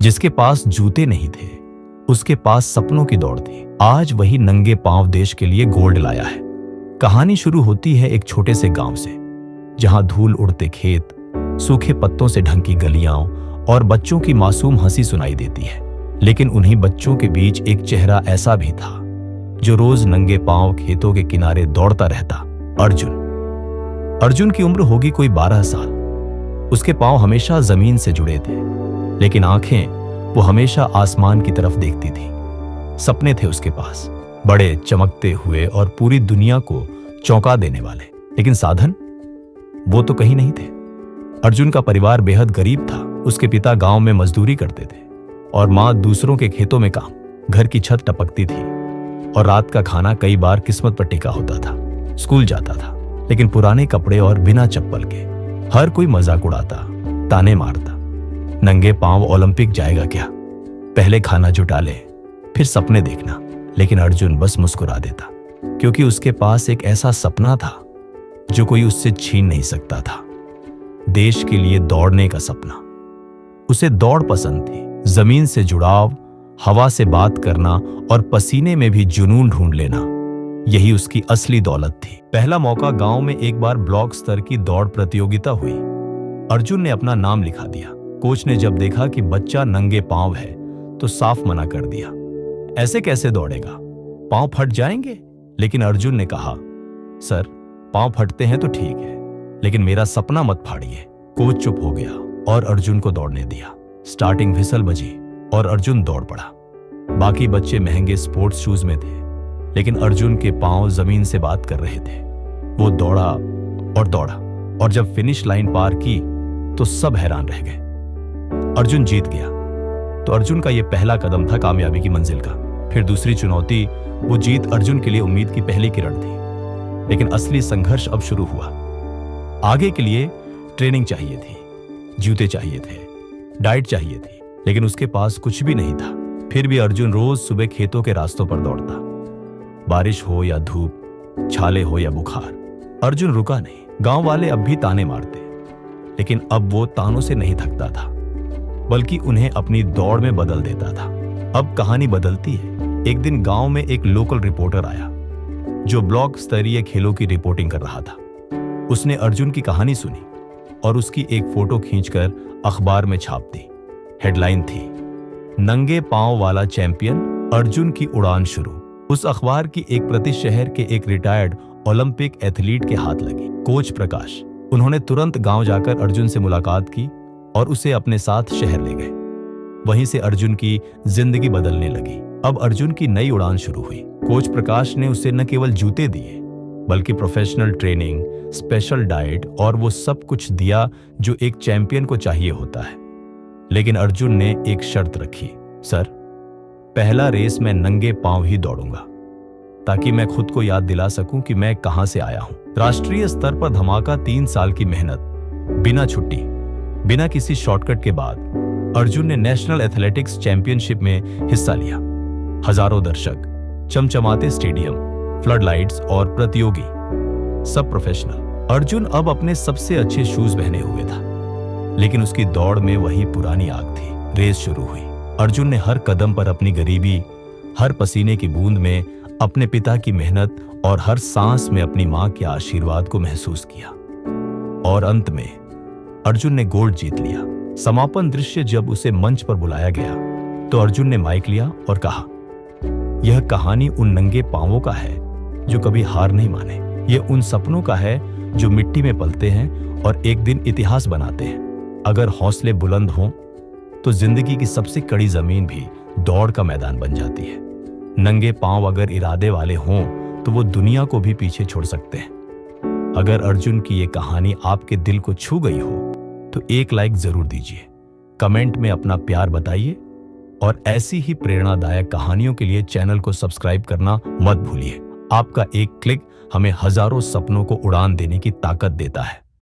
जिसके पास जूते नहीं थे, उसके पास सपनों की दौड़ थी। आज वही नंगे पांव देश के लिए गोल्ड लाया है। कहानी शुरू होती है एक छोटे से गांव से, जहां धूल उड़ते खेत, सूखे पत्तों से ढंकी गलियां और बच्चों की मासूम हंसी सुनाई देती है। लेकिन उन्हीं बच्चों के बीच एक चेहरा ऐसा भी था जो रोज नंगे पांव खेतों के किनारे दौड़ता रहता। अर्जुन की उम्र होगी कोई 12 साल। उसके पांव हमेशा जमीन से जुड़े थे, लेकिन आंखें वो हमेशा आसमान की तरफ देखती थी। सपने थे उसके पास, बड़े, चमकते हुए और पूरी दुनिया को चौंका देने वाले। लेकिन साधन, वो तो कहीं नहीं थे। अर्जुन का परिवार बेहद गरीब था। उसके पिता गांव में मजदूरी करते थे और मां दूसरों के खेतों में काम। घर की छत टपकती थी और रात का खाना कई बार किस्मत पर टिका होता था। स्कूल जाता था, लेकिन पुराने कपड़े और बिना चप्पल के। हर कोई मजाक उड़ाता, ताने मारता। नंगे पांव ओलंपिक जाएगा क्या? पहले खाना जुटा ले, फिर सपने देखना। लेकिन अर्जुन बस मुस्कुरा देता, क्योंकि उसके पास एक ऐसा सपना था जो कोई उससे छीन नहीं सकता था। देश के लिए दौड़ने का सपना। उसे दौड़ पसंद थी, जमीन से जुड़ाव, हवा से बात करना और पसीने में भी जुनून ढूंढ लेना। यही उसकी असली दौलत थी। पहला मौका गांव में एक बार ब्लॉक स्तर की दौड़ प्रतियोगिता हुई। अर्जुन ने अपना नाम लिखा दिया। कोच ने जब देखा कि बच्चा नंगे पांव है तो साफ मना कर दिया। ऐसे कैसे दौड़ेगा, पांव फट जाएंगे। लेकिन अर्जुन ने कहा, सर, पांव फटते हैं तो ठीक है, लेकिन मेरा सपना मत फाड़िए। कोच चुप हो गया और अर्जुन को दौड़ने दिया। स्टार्टिंग व्हिसल बजी और अर्जुन दौड़ पड़ा। बाकी बच्चे महंगे स्पोर्ट्स शूज में थे, लेकिन अर्जुन के पांव जमीन से बात कर रहे थे। वो दौड़ा और दौड़ा, और जब फिनिश लाइन पार की तो सब हैरान रह गए। अर्जुन जीत गया। तो अर्जुन का यह पहला कदम था कामयाबी की मंजिल का। फिर दूसरी चुनौती, वो जीत अर्जुन के लिए उम्मीद की पहली किरण थी। लेकिन असली संघर्ष अब शुरू हुआ। आगे के लिए ट्रेनिंग चाहिए थी, जूते चाहिए थे, डाइट चाहिए थी, लेकिन उसके पास कुछ भी नहीं था। फिर भी अर्जुन रोज सुबह खेतों के रास्तों पर दौड़ता। बारिश हो या धूप, छाले हो या बुखार, अर्जुन रुका नहीं। गांव वाले अब भी ताने मारते, लेकिन अब वो तानों से नहीं थकता था, बल्कि उन्हें अपनी दौड़ में बदल देता था। अब कहानी बदलती है। एक दिन गांव में एक लोकल रिपोर्टर आया जो ब्लॉक स्तरीय खेलों की रिपोर्टिंग कर रहा था। उसने अर्जुन की कहानी सुनी और उसकी एक फोटो खींचकर अखबार में छाप दी। हेडलाइन थी, नंगे पांव वाला चैंपियन अर्जुन की उड़ान शुरू। उस अखबार की एक प्रति शहर के एक रिटायर्ड ओलंपिक एथलीट के हाथ लगी, कोच प्रकाश। उन्होंने तुरंत गांव जाकर अर्जुन से मुलाकात की और उसे अपने साथ शहर ले गए। वहीं से अर्जुन की जिंदगी बदलने लगी। अब अर्जुन की नई उड़ान शुरू हुई। कोच प्रकाश ने उसे न केवल जूते दिए, बल्कि प्रोफेशनल ट्रेनिंग, स्पेशल डाइट और वो सब कुछ दिया जो एक चैंपियन को चाहिए होता है। लेकिन अर्जुन ने एक शर्त रखी, सर, पहला रेस मैं नंगे पांव ही दौड़ूंगा, ताकि मैं खुद को याद दिला सकूं कि मैं कहां से आया हूं। राष्ट्रीय स्तर पर धमाका 3 साल की मेहनत, बिना छुट्टी, बिना किसी शॉर्टकट के बाद अर्जुन ने नेशनल एथलेटिक्स चैंपियनशिप में हिस्सा लिया। हजारों दर्शक, चमचमाते स्टेडियम, फ्लड लाइट्स और प्रतियोगी, सब प्रोफेशनल। अर्जुन अब अपने सबसे अच्छे शूज पहने हुए था, लेकिन उसकी दौड़ में वही पुरानी आग थी। रेस शुरू हुई। अर्जुन ने हर कदम पर अपनी गरीबी, हर पसीने की बूंद में अपने पिता की मेहनत और हर सांस में अपनी मां के आशीर्वाद को महसूस किया। और अंत में अर्जुन ने गोल्ड जीत लिया। समापन दृश्य जब उसे मंच पर बुलाया गया तो अर्जुन ने माइक लिया और कहा, यह कहानी उन नंगे पांवों का है जो कभी हार नहीं माने। यह उन सपनों का है जो मिट्टी में पलते हैं और एक दिन इतिहास बनाते हैं। अगर हौसले बुलंद हों तो जिंदगी की सबसे कड़ी जमीन भी दौड़ का मैदान बन जाती है। नंगे पांव अगर इरादे वाले हों तो वो दुनिया को भी पीछे छोड़ सकते हैं। अगर अर्जुन की ये कहानी आपके दिल को छू गई हो तो एक लाइक जरूर दीजिए, कमेंट में अपना प्यार बताइए और ऐसी ही प्रेरणादायक कहानियों के लिए चैनल को सब्सक्राइब करना मत भूलिए। आपका एक क्लिक हमें हजारों सपनों को उड़ान देने की ताकत देता है।